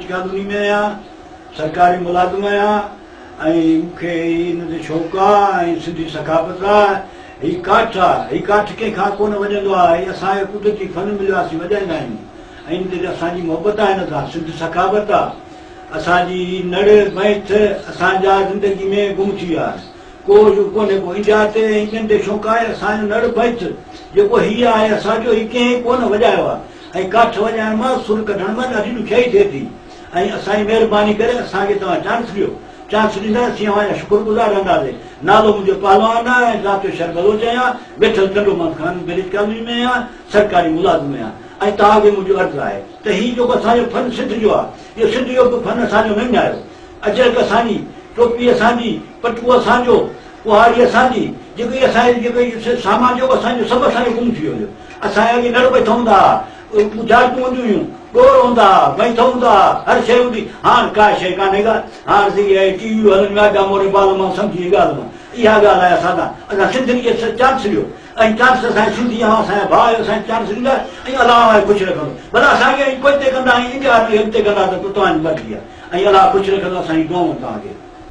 कानूनी में आहियां, सरकारी मुलाज़िम आहियां ऐं मूंखे इन ते शौक़ु आहे ऐं सिंधी सखावत आहे। हीउ काठ आहे, हीउ काठ कंहिंखां कोन वॼंदो आहे, हीउ असांजो कुदरती फन मिलियो आहे, असीं वॼाईंदा आहियूं ऐं इन ते असांजी मोहबत आहे, हिन सां सिंधी सखावत आहे। असांजी नड़ मैथ असांजा ज़िंदगी में गुम थी विया आहे, को कोन्हे को इंडिया ते इन ते शौक़ु आहे। असांजो नड़ मैथ जेको हीअ आहे असांजो, हीउ कंहिं कोन वॼायो आहे ऐं काठ वॼाइण मां सुर कढण मां ॾाढी ॾुखियाई थिए थी। ऐं असांजी महिरबानी करे असांखे तव्हां चांस ॾियो, चांस ॾींदा असीं तव्हांजा शुक्रगुज़ार रहंदासीं। नालो मुंहिंजो पहलवान आहे ऐं ज़ात शर बलोच आहियां, वेठल चंडोमल खान विलेज कॉलोनी में आहियां, सरकारी मुलाज़िम आहियां। ऐं तव्हांखे मुंहिंजो अर्ज़ु आहे त हीउ जेको असांजो फन सिंध जो आहे, इहो सिंध जो बि फन असांजो न आयो। अजरक असांजी, टोपी असांजी, पटको असांजो, कुहाड़ी असांजी, जेको असांजे जेको सामान जेको असांजो सभु असांजो गुम थी वियो हुयो। असांजा अॻे नड़ बैठा हूंदा हुआ, जाटूं हूंदियूं हुयूं, ॾोर हूंदा हुआ, मैथ हूंदा हुआ, हर शइ हूंदी। हाणे का शइ कान्हे का, हाणे टीवियूं हलनि, गाॾा मोरे बाल मां सम्झी ॻाल्हि मां इहा ॻाल्हि आहे। असां सिंधियुनि खे चांस ॾियो, ऐं चांस असांजी सिंधी असांजा भाउ असांजी चांस ॾींदा ऐं अलाह ख़ुशि रखंदो भला असांखे कोई ते कंदा इंडिया में हिते कंदा त तव्हांजी मर्ज़ी आहे ऐं अलाह ख़ुशि रखंदो असांजी दुआऊं तव्हांखे